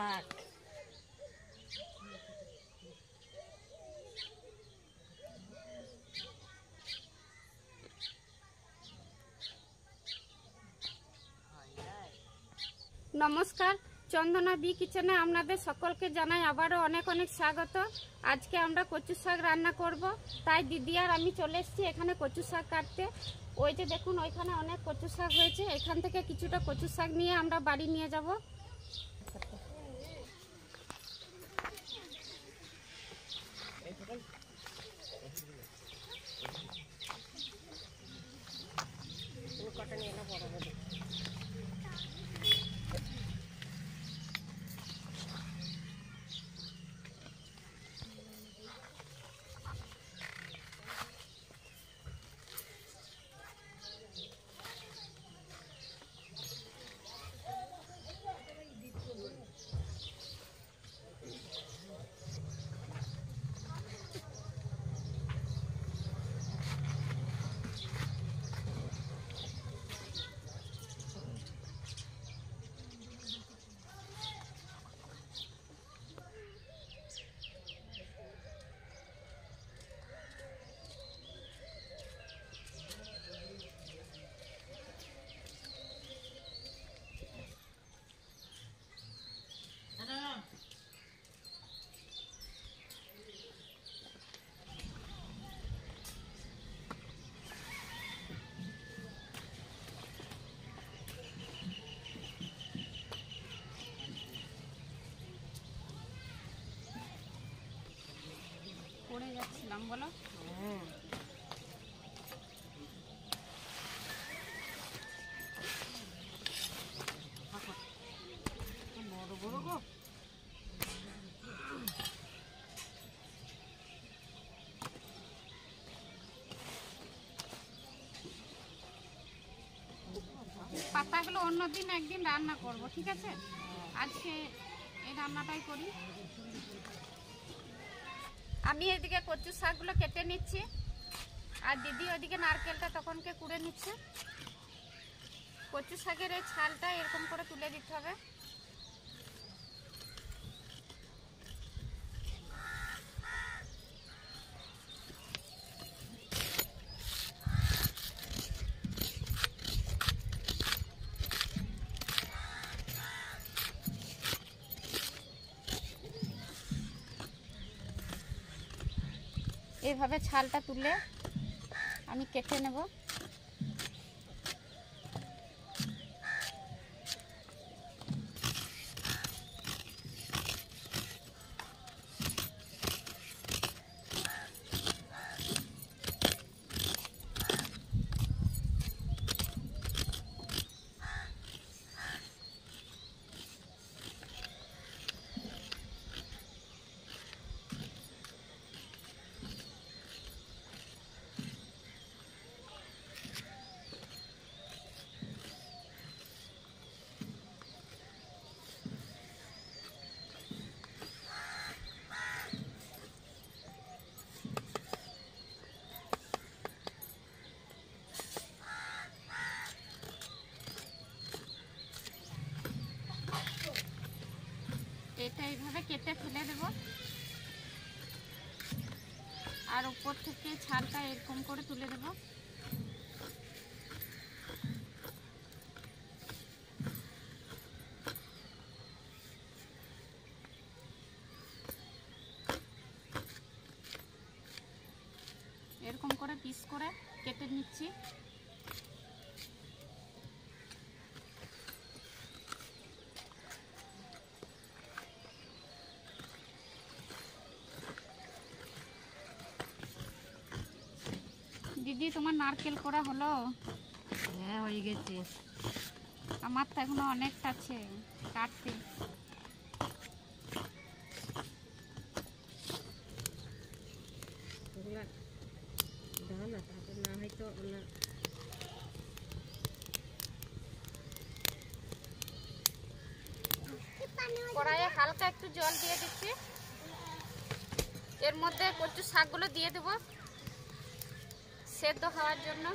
শাক। নমস্কার, চন্দনা বি কিচেনে আপনাদের সকলকে জানাই আবারও অনেক অনেক স্বাগত। আজকে আমরা কচু শাক রান্না করব, তাই দিদি আর আমি চলে এসেছি এখানে কচু শাক কাটতে। ওই যে দেখুন, ওইখানে অনেক কচু শাক হয়েছে, এখান থেকে কিছুটা কচু শাক নিয়ে আমরা বাড়ি নিয়ে যাব। পড়ে যাচ্ছিলাম, বলো। পাতাগুলো অন্যদিন একদিন রান্না করব, ঠিক আছে? আজকে এই রান্নাটাই করি। আমি এদিকে কচু শাকগুলো কেটে নিচ্ছি, আর দিদি ওইদিকে নারকেলটা তখনকে কুড়ে নিচ্ছে। কচু শাকের এই ছালটা এরকম করে তুলে দিতে হবে। এইভাবে ছালটা তুলে আমি কেটে নেব। এটা এইভাবে কেটে ফেলে দেব, আর উপর থেকে ছালটা এরকম করে তুলে দেব। এরকম করে পিস করে কেটে নিচ্ছি। দিদি, তোমার নারকেল করা হলো? হ্যাঁ, হয়ে গেছে। আমার তো এখনো অনেকটা আছে কাটতে। দাও না, তারপর না হয়তো কড়াইয়ে হালকা একটু জল দিয়ে দিচ্ছি, এর মধ্যে কচু শাকগুলো দিয়ে দেব সেদ্ধ হওয়ার জন্য।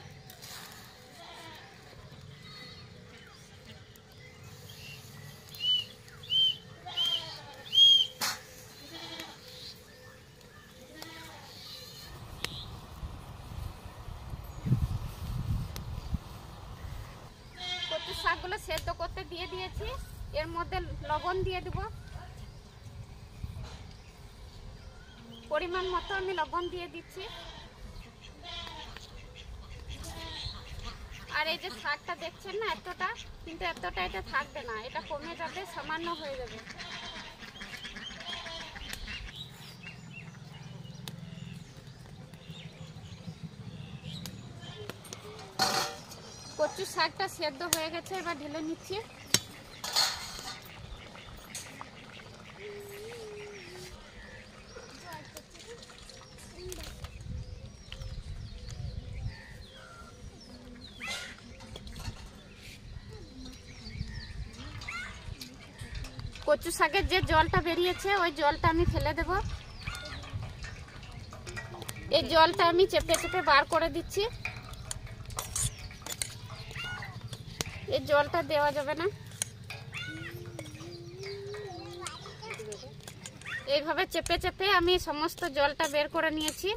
সেদ্ধ করতে দিয়ে দিয়েছি। এর মধ্যে লবণ দিয়ে দেব, পরিমাণ মতো আমি লবণ দিয়ে দিচ্ছি। আর এই যে শাকটা দেখছেন না এতটা, কিন্তু এতটা এটা থাকবে না, এটা কমে যাবে, সামান্য হয়ে যাবে। কচু শাকটা সেদ্ধ হয়ে গেছে, এবার ঢেলে নিচ্ছি। কচু শাকের যে জলটা বেরিয়েছে ওই জলটা আমি ফেলে দেব। এই জলটা আমি চেপে চেপে বার করে দিচ্ছি। এই জলটা দেওয়া যাবে না। এইভাবে চেপে চেপে আমি সমস্ত জলটা বের করে নিয়েছি।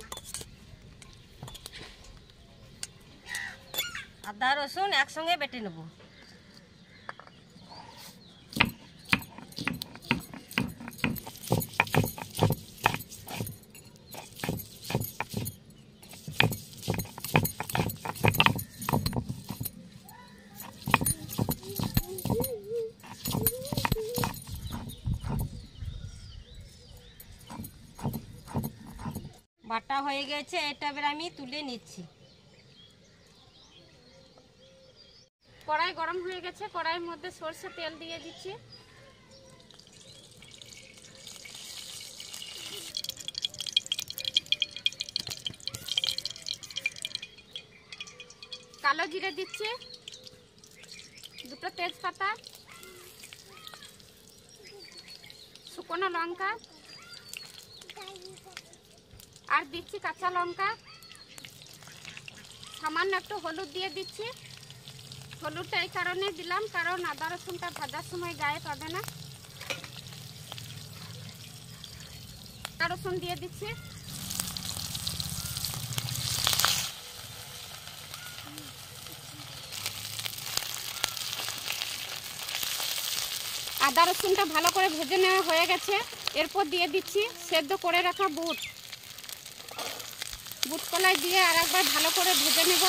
আদা রসুন একসঙ্গে বেটে নেব। বাটা হয়ে গেছে, এটা এবার আমি তুলে নিচ্ছি। কড়াই গরম হয়ে গেছে, কড়াইয়ের মধ্যে সরষে তেল দিয়ে দিচ্ছি। কালো জিরে দিচ্ছি, দুটো তেজপাতা, শুকনো লঙ্কা, আর দিচ্ছি কাঁচা লঙ্কা, সামান্য একটু হলুদ দিয়ে দিচ্ছি। হলুদটা এই কারণে দিলাম কারণ আদা রসুনটা ভাজার সময় গায়ে পাবে না। আদা রসুন দিয়ে দিচ্ছি। আদা রসুনটা ভালো করে ভেজে নেওয়া হয়ে গেছে। এরপর দিয়ে দিচ্ছি সেদ্ধ করে রাখা বুট। বুট কলাই দিয়ে আর একবার ভালো করে ভেজে নেব।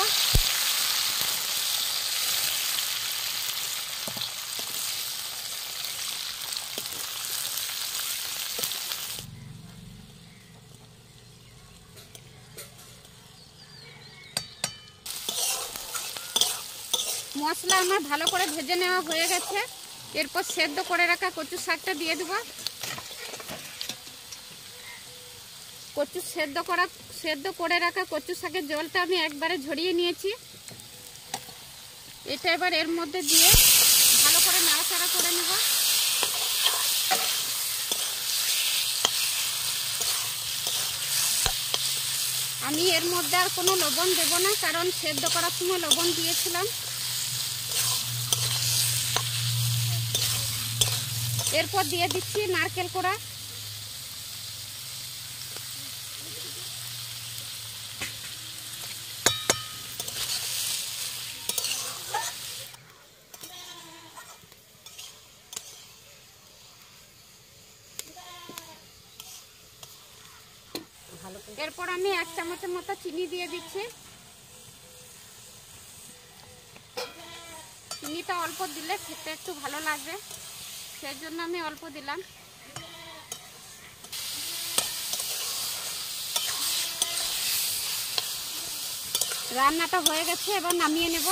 মশলা আমার ভালো করে ভেজে নেওয়া হয়ে গেছে। এরপর সেদ্ধ করে রাখা কচু শাকটা দিয়ে দেব। সেদ্ধ করে রাখা কচু শাকের জলটা আমি একবারে ঝরিয়ে নিয়েছি। এটা এবার এর মধ্যে দিয়ে ভালো করে নাড়াচাড়া করে নেব। আমি এর মধ্যে আর কোনো লবণ দেব না, কারণ সেদ্ধ করার সময় লবণ দিয়েছিলাম। এরপর দিয়ে দিচ্ছি নারকেল কোড়া। এরপর আমি 1 চামচের মতো চিনি দিয়ে দিচ্ছি। চিনিটা অল্প দিলে খেতে একটু ভালো লাগবে, সেই জন্য আমি অল্প দিলাম। রান্নাটা হয়ে গেছে, এবার নামিয়ে নেব।